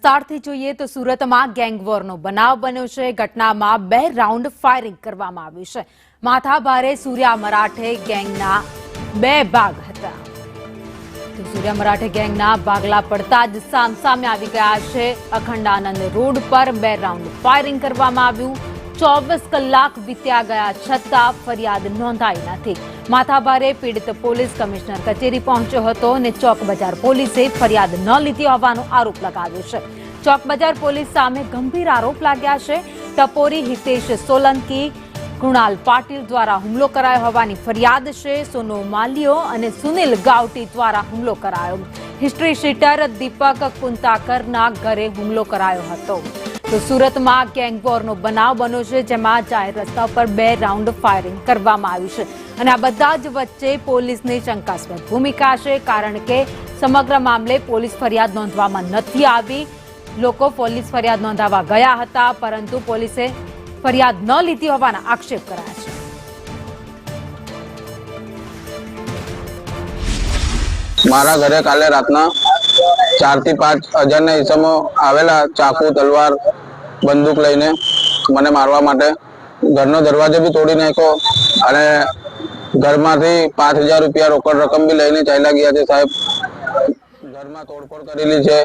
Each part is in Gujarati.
વિસ્તારથી જોઈએ તો સુરતમાં ગેંગવોરનો બનાવ બન્યો છે। ઘટનામાં 2 રાઉન્ડ ફાયરિંગ કરવામાં આવ્યું છે। માથાભારે સૂર્યા મરાઠે ગેંગના 2 ભાગ હતા। તો સૂર્યા મરાઠે ગેંગના ભાગલા પડતા જ સામસામે આવી ગયા છે। અખંડાનંદ રોડ પર 2 રાઉન્ડ ફાયરિંગ કરવામાં આવ્યું। 24 કલાક વીત્યા ગયા છતાં ફરિયાદ નોંધાઈ નથી। માથાભારે પીડિત પોલીસ કમિશનર કચેરી પહોંચ્યો હતો અને ચોક બજાર પોલીસે ફરિયાદ ન લીધી હોવાનો આરોપ લગાવ્યો છે। ચોક બજાર પોલીસ સામે ગંભીર આરોપ લાગ્યા છે। ટપોરી હિતેશ સોલંકી, કૃણાલ પાટીલ દ્વારા હુમલો કરાયો હોવાની ફરિયાદ છે। સોનો માલિયો અને સુનિલ ગાવટી દ્વારા હુમલો કરાયો। હિસ્ટ્રી શીટર દીપક કુંતાકરના ઘરે હુમલો કરાયો હતો। તો સુરતમાં ગેંગવોરનો બનાવ બન્યો છે, જેમાં જાહેર રસ્તા પર 2 રાઉન્ડ ફાયરિંગ કરવામાં આવ્યું છે અને આ બધા જ વચ્ચે પોલીસની શંકાસ્પદ ભૂમિકા છે, કારણ કે સમગ્ર મામલે પોલીસ ફરિયાદ નોંધવામાં નથી આવી। લોકો પોલીસ ફરિયાદ નોંધાવવા ગયા હતા, પરંતુ પોલીસે ફરિયાદ ન લીધી હોવાના આક્ષેપ કરાયા છે। મારા ઘરે કાલે રાતના 4 થી 5 અજાણ્યા ઈસમો આવેલા, ચાકુ, તલવાર, બંદૂક લઈને મને મારવા માટે ઘરનો દરવાજો બી તોડી નાખ્યો અને ઘરમાંથી 5000 રૂપિયા રોકડ રકમ બી લઈને ચાલ્યા ગયા છે। સાહેબ, ઘરમાં તોડફોડ કરેલી છે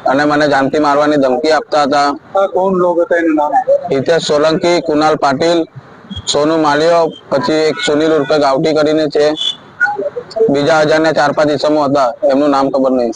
અને મને જાનથી મારવાની ધમકી આપતા હતા। कौन लोग હતા એનું નામ? હિતેશ સોલંકી, કુનાલ પાટીલ, સોનુ માલિયો, પછી એક સુનિલ ઉર્ફે ગાવટી કરીને છે। બીજા અજાણ્યા 4-5 ઈસમો હતા, એમનું નામ ખબર નહીં।